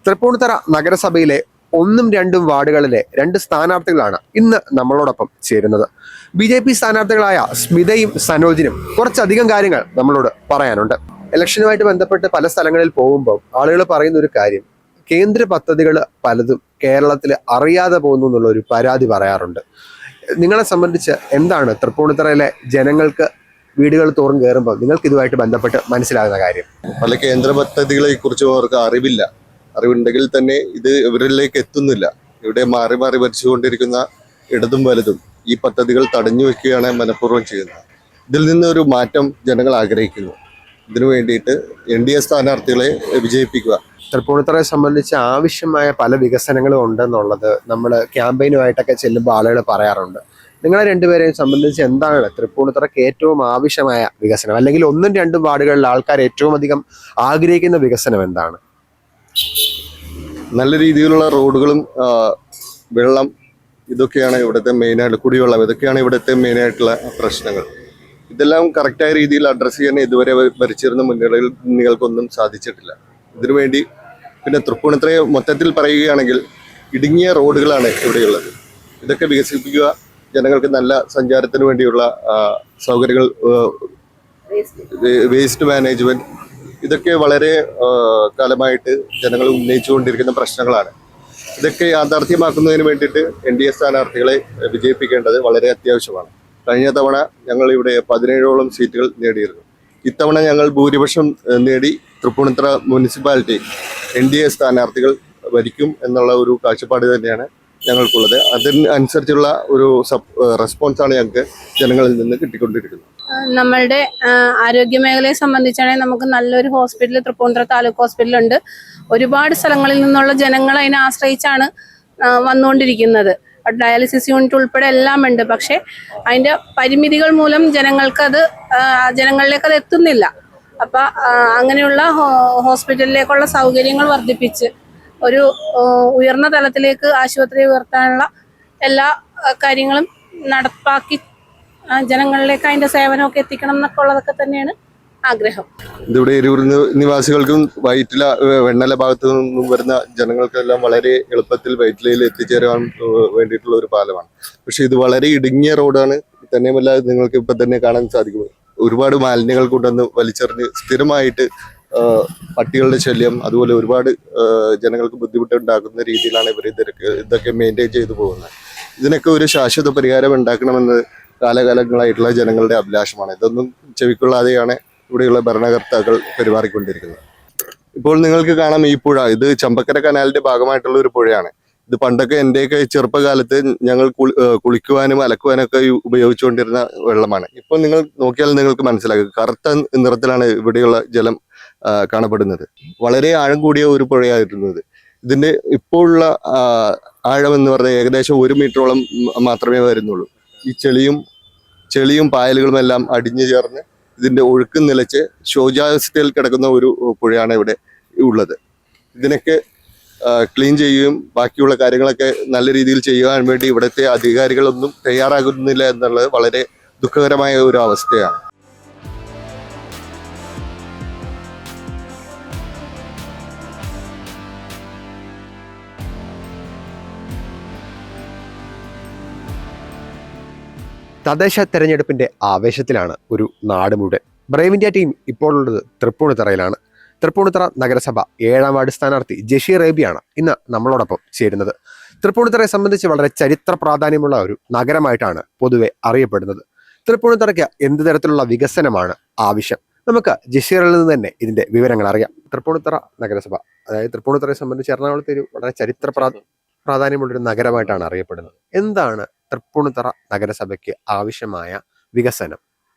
തൃപ്പൂണിത്തറ നഗരസഭയിലെ ഒന്നും രണ്ടും വാർഡുകളിലെ രണ്ട് സ്ഥാനാർത്ഥികളാണ് ഇന്ന് നമ്മളോടൊപ്പം ചേരുന്നത്. BJP സ്ഥാനാർത്ഥികളായ സ്മിതയും സനോജിനും കുറച്ചധികം കാര്യങ്ങൾ നമ്മളോട് പറയാനുണ്ട്. ഇലക്ഷനുമായിട്ട് ബന്ധപ്പെട്ട് പല സ്ഥലങ്ങളിൽ പോകുമ്പോൾ ആളുകൾ പറയുന്ന ഒരു കാര്യം, കേന്ദ്ര പദ്ധതികൾ പലതും കേരളത്തിൽ അറിയാതെ പോകുന്നു എന്നുള്ള ഒരു പരാതി പറയാറുണ്ട്. നിങ്ങളെ സംബന്ധിച്ച് എന്താണ് തൃപ്പൂണിത്തറയിലെ ജനങ്ങൾക്ക് വീടുകൾ തോറും കയറുമ്പോൾ നിങ്ങൾക്ക് ഇതുമായിട്ട് ബന്ധപ്പെട്ട് മനസ്സിലാകുന്ന കാര്യം? പല കേന്ദ്ര പദ്ധതികളെ കുറിച്ച് അവർക്ക് അറിവില്ല. അറിവുണ്ടെങ്കിൽ തന്നെ ഇത് ഇവരിലേക്ക് എത്തുന്നില്ല. ഇവിടെ മാറി മാറി ഭരിച്ചുകൊണ്ടിരിക്കുന്ന ഇടതും വലതും ഈ പദ്ധതികൾ തടഞ്ഞു വെക്കുകയാണ് മനഃപൂർവ്വം ചെയ്യുന്നത്. ഇതിൽ നിന്നൊരു മാറ്റം ജനങ്ങൾ ആഗ്രഹിക്കുന്നു. ഇതിനു വേണ്ടിയിട്ട് NDA സ്ഥാനാർത്ഥികളെ വിജയിപ്പിക്കുക. തൃപ്പൂണിത്തറയെ സംബന്ധിച്ച് ആവശ്യമായ പല വികസനങ്ങളും ഉണ്ടെന്നുള്ളത് നമ്മൾ ക്യാമ്പയിനുമായിട്ടൊക്കെ ചെല്ലുമ്പോൾ ആളുകൾ പറയാറുണ്ട്. നിങ്ങളെ രണ്ടുപേരെയും സംബന്ധിച്ച് എന്താണ് തൃപ്പൂണിത്തറയ്ക്ക് ഏറ്റവും ആവശ്യമായ വികസനം, അല്ലെങ്കിൽ ഒന്നും രണ്ടും വാർഡുകളിൽ ആൾക്കാർ ഏറ്റവും അധികം ആഗ്രഹിക്കുന്ന വികസനം എന്താണ്? നല്ല രീതിയിലുള്ള റോഡുകളും വെള്ളം, ഇതൊക്കെയാണ് ഇവിടുത്തെ മെയിനായിട്ട്, കുടിവെള്ളം, ഇതൊക്കെയാണ് ഇവിടുത്തെ മെയിനായിട്ടുള്ള പ്രശ്നങ്ങൾ. ഇതെല്ലാം കറക്റ്റായ രീതിയിൽ അഡ്രസ്സ് ചെയ്യാൻ ഇതുവരെ ഭരിച്ചിരുന്ന മുന്നണികൾക്കൊന്നും സാധിച്ചിട്ടില്ല. ഇതിനുവേണ്ടി പിന്നെ തൃപ്പൂണിത്തറയെ മൊത്തത്തിൽ പറയുകയാണെങ്കിൽ ഇടുങ്ങിയ റോഡുകളാണ് ഇവിടെയുള്ളത്. ഇതൊക്കെ വികസിപ്പിക്കുക, ജനങ്ങൾക്ക് നല്ല സഞ്ചാരത്തിന് വേണ്ടിയുള്ള സൗകര്യങ്ങൾ, വേസ്റ്റ് മാനേജ്മെന്റ്, ഇതൊക്കെ വളരെ കാലമായിട്ട് ജനങ്ങൾ ഉന്നയിച്ചുകൊണ്ടിരിക്കുന്ന പ്രശ്നങ്ങളാണ്. ഇതൊക്കെ യാഥാർത്ഥ്യമാക്കുന്നതിന് വേണ്ടിയിട്ട് NDA സ്ഥാനാർത്ഥികളെ വിജയിപ്പിക്കേണ്ടത് വളരെ അത്യാവശ്യമാണ്. കഴിഞ്ഞ തവണ ഞങ്ങൾ ഇവിടെ 17ഓളം സീറ്റുകൾ നേടിയിരുന്നു. ഇത്തവണ ഞങ്ങൾ ഭൂരിപക്ഷം നേടി തൃപ്പൂണിത്തറ മുനിസിപ്പാലിറ്റി NDA സ്ഥാനാർത്ഥികൾ ഭരിക്കും എന്നുള്ള ഒരു കാഴ്ചപ്പാട് തന്നെയാണ് ഞങ്ങൾക്കുള്ളത്. അതിനനുസരിച്ചുള്ള ഒരു റെസ്പോൺസാണ് ഞങ്ങൾക്ക് ജനങ്ങളിൽ നിന്ന് കിട്ടിക്കൊണ്ടിരിക്കുന്നത്. നമ്മളുടെ ആരോഗ്യ മേഖലയെ സംബന്ധിച്ചാണെങ്കിൽ നമുക്ക് നല്ലൊരു ഹോസ്പിറ്റൽ തൃപ്പൂണിത്തുറ താലൂക്ക് ഹോസ്പിറ്റലുണ്ട്. ഒരുപാട് സ്ഥലങ്ങളിൽ നിന്നുള്ള ജനങ്ങൾ അതിനെ ആശ്രയിച്ചാണ് വന്നുകൊണ്ടിരിക്കുന്നത്. ഡയാലിസിസ് യൂണിറ്റ് ഉൾപ്പെടെ എല്ലാം ഉണ്ട്. പക്ഷെ അതിൻ്റെ പരിമിതികൾ മൂലം ജനങ്ങളിലേക്ക് അത് എത്തുന്നില്ല. അപ്പം അങ്ങനെയുള്ള ഹോസ്പിറ്റലിലേക്കുള്ള സൗകര്യങ്ങൾ വർദ്ധിപ്പിച്ച് ഒരു ഉയർന്ന തലത്തിലേക്ക് ആശുപത്രി ഉയർത്താനുള്ള എല്ലാ കാര്യങ്ങളും നടപ്പാക്കി ജനങ്ങളിലേക്ക് അതിന്റെ സേവനമൊക്കെ എത്തിക്കണം എന്നൊക്കെ ഉള്ളതൊക്കെ തന്നെയാണ് ആഗ്രഹം. ഇതിവിടെ എരൂർ നിവാസികൾക്കും വൈറ്റില വെണ്ണല ഭാഗത്തു നിന്നും വരുന്ന ജനങ്ങൾക്കെല്ലാം വളരെ എളുപ്പത്തിൽ വൈറ്റിലയിൽ എത്തിച്ചേരാൻ വേണ്ടിയിട്ടുള്ള ഒരു പാലമാണ്. പക്ഷെ ഇത് വളരെ ഇടുങ്ങിയ റോഡാണ്. തന്നെയുമല്ല, നിങ്ങൾക്ക് ഇപ്പൊ തന്നെ കാണാൻ സാധിക്കും, ഒരുപാട് മാലിന്യങ്ങൾ കൊണ്ടുവന്ന് വലിച്ചെറിഞ്ഞ് സ്ഥിരമായിട്ട് പട്ടികളുടെ ശല്യം, അതുപോലെ ഒരുപാട് ജനങ്ങൾക്ക് ബുദ്ധിമുട്ടുണ്ടാക്കുന്ന രീതിയിലാണ് ഇവർ ഇതൊക്കെ മെയിൻറ്റെയിൻ ചെയ്തു പോകുന്നത്. ഇതിനൊക്കെ ഒരു ശാശ്വത പരിഹാരം ഉണ്ടാക്കണമെന്ന് കാലകാലങ്ങളായിട്ടുള്ള ജനങ്ങളുടെ അഭിലാഷമാണ്. ഇതൊന്നും ചെവിക്കൊള്ളാതെയാണ് ഇവിടെയുള്ള ഭരണകർത്താക്കൾ പെരുമാറിക്കൊണ്ടിരിക്കുന്നത്. ഇപ്പോൾ നിങ്ങൾക്ക് കാണാം, ഈ പുഴ, ഇത് ചമ്പക്കര കനാലിന്റെ ഭാഗമായിട്ടുള്ള ഒരു പുഴയാണ്. ഇത് പണ്ടൊക്കെ എൻ്റെയൊക്കെ ചെറുപ്പകാലത്ത് ഞങ്ങൾ കുളിക്കുവാനും അലക്കുവാനും ഒക്കെ ഉപയോഗിച്ചുകൊണ്ടിരുന്ന വെള്ളമാണ്. ഇപ്പോൾ നിങ്ങൾ നോക്കിയാൽ നിങ്ങൾക്ക് മനസ്സിലാകും, കറുത്ത നിറത്തിലാണ് ഇവിടെയുള്ള ജലം കാണപ്പെടുന്നത്. വളരെ ആഴം കൂടിയ ഒരു പുഴയായിരുന്നത്. ഇതിന്റെ ഇപ്പോഴുള്ള ആഴം എന്ന് പറഞ്ഞാൽ ഏകദേശം 1 മീറ്ററോളം മാത്രമേ വരുന്നുള്ളൂ. ഈ ചെളിയും പായലുകളും എല്ലാം അടിഞ്ഞു ചേർന്ന് ഇതിന്റെ ഒഴുക്ക് നിലച്ച് ശോചാവസ്ഥയിൽ കിടക്കുന്ന ഒരു പുഴയാണ് ഇവിടെ ഉള്ളത്. ഇതിനൊക്കെ ക്ലീൻ ചെയ്യുകയും ബാക്കിയുള്ള കാര്യങ്ങളൊക്കെ നല്ല രീതിയിൽ ചെയ്യാൻ വേണ്ടി ഇവിടുത്തെ അധികാരികളൊന്നും തയ്യാറാകുന്നില്ല എന്നുള്ളത് വളരെ ദുഃഖകരമായ ഒരു അവസ്ഥയാണ്. തദ്ദേശ തെരഞ്ഞെടുപ്പിന്റെ ആവേശത്തിലാണ് ഒരു നാട് മുഴുവൻ. ബ്രേവ് ഇന്ത്യ ടീം ഇപ്പോൾ ഉള്ളത് തൃപ്പൂണിത്തറയിലാണ്. തൃപ്പൂണിത്തറ നഗരസഭ 7ാം വാർഡ് സ്ഥാനാർത്ഥി ജഷീർ റേബിയാണ് ഇന്ന് നമ്മളോടൊപ്പം ചേരുന്നത്. തൃപ്പൂണിത്തറയെ സംബന്ധിച്ച് വളരെ ചരിത്ര പ്രാധാന്യമുള്ള ഒരു നഗരമായിട്ടാണ് പൊതുവെ അറിയപ്പെടുന്നത്. തൃപ്പൂണിത്തറയ്ക്ക് എന്ത് തരത്തിലുള്ള വികസനമാണ് ആവശ്യം? നമുക്ക് ജഷീറിൽ നിന്ന് തന്നെ ഇതിന്റെ വിവരങ്ങൾ അറിയാം. തൃപ്പൂണിത്തറ നഗരസഭ, അതായത് തൃപ്പൂണിത്തറയെ സംബന്ധിച്ച് എറണാകുളത്തെ ഒരു വളരെ ചരിത്ര പ്രാധാന്യമുള്ളൊരു നഗരമായിട്ടാണ് അറിയപ്പെടുന്നത്. എന്താണ് തൃപ്പൂണിത്തറ നഗരസഭയ്ക്ക് ആവശ്യമായ വികസനം?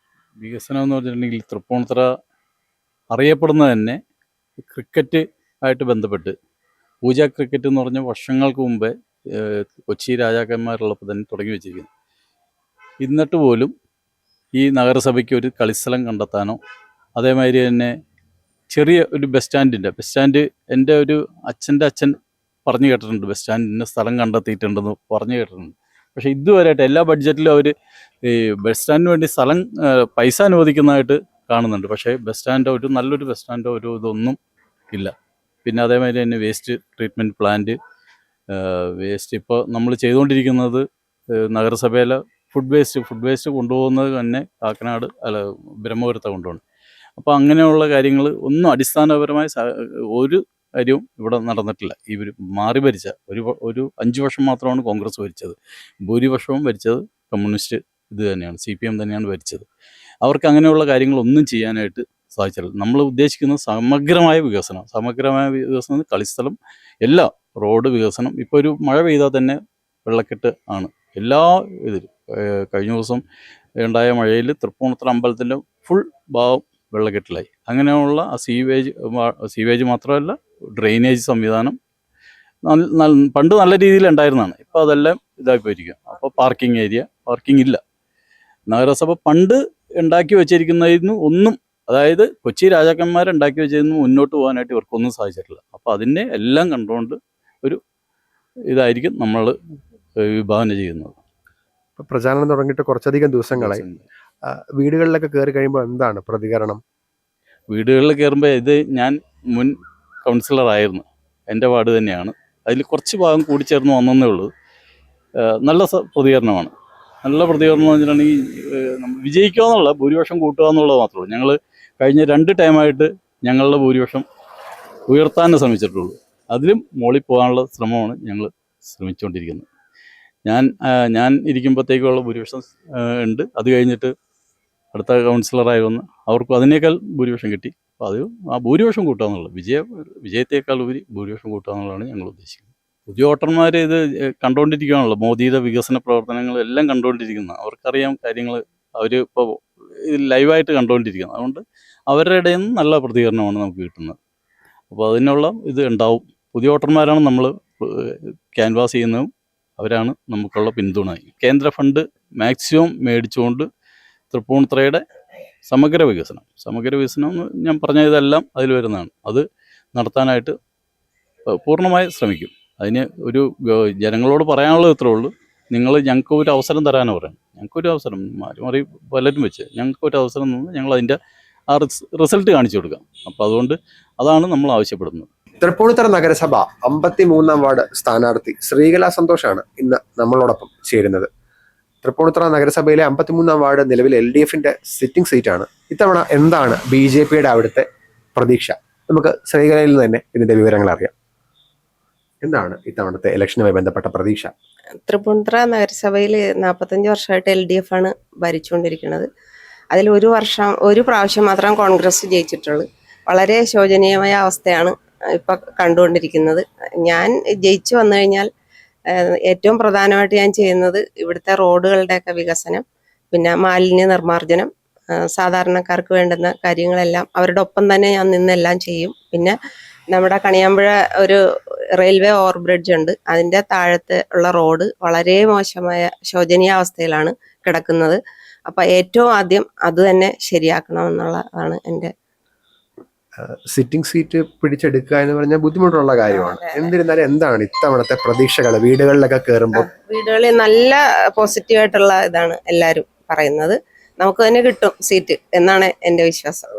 വികസനം എന്ന് പറഞ്ഞിട്ടുണ്ടെങ്കിൽ തൃപ്പൂണിത്തറ അറിയപ്പെടുന്നത് തന്നെ ക്രിക്കറ്റ് ആയിട്ട് ബന്ധപ്പെട്ട്, പൂജ ക്രിക്കറ്റ് എന്ന് പറഞ്ഞ വർഷങ്ങൾക്ക് മുമ്പേ കൊച്ചി രാജാക്കന്മാരുള്ളപ്പോൾ തന്നെ തുടങ്ങി വെച്ചിരിക്കുന്നു. എന്നിട്ട് പോലും ഈ നഗരസഭയ്ക്ക് ഒരു കളിസ്ഥലം കണ്ടെത്താനോ, അതേമാതിരി തന്നെ ചെറിയ ഒരു ബസ് സ്റ്റാൻഡ് എൻ്റെ ഒരു അച്ഛൻ്റെ അച്ഛൻ പറഞ്ഞു കേട്ടിട്ടുണ്ട്, ബസ് സ്റ്റാൻഡിൻ്റെ സ്ഥലം കണ്ടെത്തിയിട്ടുണ്ടെന്ന് പറഞ്ഞു കേട്ടിട്ടുണ്ട്. പക്ഷേ ഇതുവരെയായിട്ട് എല്ലാ ബഡ്ജറ്റിലും അവർ ഈ ബസ് സ്റ്റാൻഡിന് വേണ്ടി പൈസ അനുവദിക്കുന്നതായിട്ട് കാണുന്നുണ്ട്. പക്ഷേ ബസ് സ്റ്റാൻഡോ, ഒരു നല്ലൊരു ബസ് സ്റ്റാൻഡോ, ഒരു ഇതൊന്നും ഇല്ല. പിന്നെ അതേമാതിരി തന്നെ വേസ്റ്റ് ട്രീറ്റ്മെൻറ്റ് പ്ലാന്റ്, വേസ്റ്റ് ഇപ്പോൾ നമ്മൾ ചെയ്തുകൊണ്ടിരിക്കുന്നത് നഗരസഭയിലെ ഫുഡ് വേസ്റ്റ് കൊണ്ടുപോകുന്നത് തന്നെ കാക്കനാട് ബ്രഹ്മപുരത്താണ് കൊണ്ടുപോകുന്നത്. അപ്പോൾ അങ്ങനെയുള്ള കാര്യങ്ങൾ ഒന്നും അടിസ്ഥാനപരമായ ഒരു കാര്യവും ഇവിടെ നടന്നിട്ടില്ല. ഇവർ മാറി ഭരിച്ച ഒരു 5 വർഷം മാത്രമാണ് കോൺഗ്രസ് ഭരിച്ചത്. ഭൂരിപക്ഷവും ഭരിച്ചത് കമ്മ്യൂണിസ്റ്റ് ഇത് തന്നെയാണ്, CPM തന്നെയാണ് ഭരിച്ചത്. അവർക്ക് അങ്ങനെയുള്ള കാര്യങ്ങളൊന്നും ചെയ്യാനായിട്ട് സാധിച്ചില്ല. നമ്മൾ ഉദ്ദേശിക്കുന്നത് സമഗ്രമായ വികസനം, കളിസ്ഥലം, എല്ലാ റോഡ് വികസനം. ഇപ്പോൾ ഒരു മഴ പെയ്താൽ തന്നെ വെള്ളക്കെട്ട് ആണ് എല്ലാ ഇതിലും. കഴിഞ്ഞ ദിവസം ഉണ്ടായ മഴയിൽ തൃപ്പൂണിത്തുറ അമ്പലത്തിൻ്റെ ഫുൾ ഭാഗം വെള്ളക്കെട്ടിലായി. അങ്ങനെയുള്ള സീവേജ് മാത്രമല്ല, ഡ്രെയിനേജ് സംവിധാനം പണ്ട് നല്ല രീതിയിൽ ഉണ്ടായിരുന്നതാണ്. ഇപ്പോൾ അതെല്ലാം ഇതായിപ്പോയിരിക്കും. അപ്പോൾ പാർക്കിംഗ് ഇല്ല. നഗരസഭ പണ്ട് ഉണ്ടാക്കി വെച്ചിരിക്കുന്നതിന് ഒന്നും, അതായത് കൊച്ചി രാജാക്കന്മാരുണ്ടാക്കി വെച്ചതിന് മുന്നോട്ട് പോകാനായിട്ട് ഇവർക്കൊന്നും സാധിച്ചിട്ടില്ല. അപ്പോൾ അതിനെ എല്ലാം കണ്ടുകൊണ്ട് ഒരു ഇതായിരിക്കും നമ്മൾ വിഭാവന ചെയ്യുന്നത്. ഇപ്പൊ പ്രചാരണം തുടങ്ങിയിട്ട് കുറച്ചധികം ദിവസങ്ങളായി. വീടുകളിലൊക്കെ കയറി കഴിയുമ്പോൾ എന്താണ് പ്രതികരണം? വീടുകളിൽ കയറുമ്പോൾ ഇത് ഞാൻ മുൻ കൗൺസിലറായിരുന്നു, എൻ്റെ വാർഡ് തന്നെയാണ്. അതിൽ കുറച്ച് ഭാഗം കൂടിച്ചേർന്ന് വന്നേ ഉള്ളൂ. നല്ല പ്രതികരണമാണ്. നല്ല പ്രതികരണം എന്ന് വെച്ചിട്ടുണ്ടെങ്കിൽ വിജയിക്കുക എന്നുള്ള, ഭൂരിപക്ഷം കൂട്ടുക എന്നുള്ളത് മാത്രമേ ഉള്ളൂ. ഞങ്ങൾ കഴിഞ്ഞ 2 ടൈമായിട്ട് ഞങ്ങളുടെ ഭൂരിപക്ഷം ഉയർത്താനേ ശ്രമിച്ചിട്ടുള്ളൂ. അതിലും മുകളിൽ പോകാനുള്ള ശ്രമമാണ് ഞങ്ങൾ ശ്രമിച്ചുകൊണ്ടിരിക്കുന്നത്. ഞാൻ ഇരിക്കുമ്പോഴത്തേക്കുള്ള ഭൂരിപക്ഷം ഉണ്ട്. അത് കഴിഞ്ഞിട്ട് അടുത്ത കൗൺസിലറായി വന്ന് അവർക്കും അതിനേക്കാൾ ഭൂരിപക്ഷം കിട്ടി. അപ്പോൾ അത് ആ ഭൂരിപക്ഷം കൂട്ടുക എന്നുള്ളത്, വിജയത്തേക്കാൾ ഉപരി ഭൂരിപക്ഷം കൂട്ടുക എന്നുള്ളതാണ് ഞങ്ങൾ ഉദ്ദേശിക്കുന്നത്. പുതിയ വോട്ടർമാർ ഇത് കണ്ടുകൊണ്ടിരിക്കുകയാണല്ലോ, മോദിയുടെ വികസന പ്രവർത്തനങ്ങളെല്ലാം കണ്ടുകൊണ്ടിരിക്കുന്നത്. അവർക്കറിയാം കാര്യങ്ങൾ, അവർ ഇപ്പോൾ ലൈവായിട്ട് കണ്ടുകൊണ്ടിരിക്കുന്നത്. അതുകൊണ്ട് അവരുടെ ഇടയിൽ നിന്ന് നല്ല പ്രതികരണമാണ് നമുക്ക് കിട്ടുന്നത്. അപ്പോൾ അതിനുള്ള ഇത് ഉണ്ടാവും. പുതിയ വോട്ടർമാരാണ് നമ്മൾ ക്യാൻവാസ് ചെയ്യുന്നതും, അവരാണ് നമുക്കുള്ള പിന്തുണ. കേന്ദ്ര ഫണ്ട് മാക്സിമം മേടിച്ചുകൊണ്ട് തൃപ്പൂണിത്തുറയുടെ സമഗ്ര വികസനം എന്ന് ഞാൻ പറഞ്ഞ ഇതെല്ലാം അതിൽ വരുന്നതാണ്. അത് നടത്താനായിട്ട് പൂർണ്ണമായി ശ്രമിക്കും. അതിന് ഒരു ജനങ്ങളോട് പറയാനുള്ളത് ഇത്രേ ഉള്ളൂ, ഞങ്ങൾക്ക് ഒരു അവസരം തരാനാണ് പറയുന്നത്. ഞങ്ങൾക്കൊരു അവസരം മാറി പലരും വെച്ച് ഞങ്ങൾക്കൊരു അവസരം നിന്ന് ഞങ്ങൾ അതിൻ്റെ ആ റിസൾട്ട് കാണിച്ചു കൊടുക്കാം. അപ്പോൾ അതുകൊണ്ട് അതാണ് നമ്മൾ ആവശ്യപ്പെടുന്നത്. തൃപ്പൂണിത്തുറ നഗരസഭ 53-ാം വാർഡ് സ്ഥാനാർത്ഥി ശ്രീകല സന്തോഷാണ് ഇന്ന് നമ്മളോടൊപ്പം ചേരുന്നത്. തൃപ്പൂണിത്തുറ നഗരസഭയിലെ 53-ാം വാർഡ് നിലവിൽ LDFന്റെ സിറ്റിംഗ് സീറ്റാണ്. ഇത്തവണ എന്താണ് BJPയുടെ അവിടുത്തെ പ്രതീക്ഷ? നമുക്ക് ശ്രീകലയിൽ നിന്ന് തന്നെ ഇതിന്റെ വിവരങ്ങൾ അറിയാം. എന്താണ് ഇത്തവണത്തെ ഇലക്ഷനുമായി ബന്ധപ്പെട്ട പ്രതീക്ഷ? തൃപ്പൂണിത്തുറ നഗരസഭയിൽ 45 വർഷമായിട്ട് LDF ആണ് ഭരിച്ചുകൊണ്ടിരിക്കുന്നത്. അതിൽ ഒരു പ്രാവശ്യം മാത്രം കോൺഗ്രസ് ജയിച്ചിട്ടുള്ളൂ. വളരെ ശോചനീയമായ അവസ്ഥയാണ് ഇപ്പം കണ്ടുകൊണ്ടിരിക്കുന്നത്. ഞാൻ ജയിച്ചു വന്നു കഴിഞ്ഞാൽ ഏറ്റവും പ്രധാനമായിട്ട് ഞാൻ ചെയ്യുന്നത് ഇവിടുത്തെ റോഡുകളുടെയൊക്കെ വികസനം, പിന്നെ മാലിന്യ നിർമ്മാർജ്ജനം, സാധാരണക്കാർക്ക് വേണ്ടുന്ന കാര്യങ്ങളെല്ലാം അവരുടെ ഒപ്പം തന്നെ ഞാൻ നിന്നെല്ലാം ചെയ്യും. പിന്നെ നമ്മുടെ കണിയാമ്പുഴ ഒരു റെയിൽവേ ഓവർ ബ്രിഡ്ജ് ഉണ്ട്. അതിൻ്റെ താഴത്ത് ഉള്ള റോഡ് വളരെ മോശമായ ശോചനീയാവസ്ഥയിലാണ് കിടക്കുന്നത്. അപ്പം ഏറ്റവും ആദ്യം അത് തന്നെ ശരിയാക്കണമെന്നുള്ളതാണ് എൻ്റെ. സിറ്റിംഗ് സീറ്റ് പിടിച്ചെടുക്കുക എന്ന് പറഞ്ഞാൽ ബുദ്ധിമുട്ടുള്ള കാര്യമാണ്. എന്നിരുന്നാലും എന്താണ് ഇത്തവണത്തെ പ്രതീക്ഷകൾ വീടുകളിലൊക്കെ കയറുമ്പോൾ? വീടുകളിൽ നല്ല പോസിറ്റീവായിട്ടുള്ള ഇതാണ് എല്ലാവരും പറയുന്നത്. നമുക്ക് തന്നെ കിട്ടും സീറ്റ് എന്നാണ് എൻ്റെ വിശ്വാസം.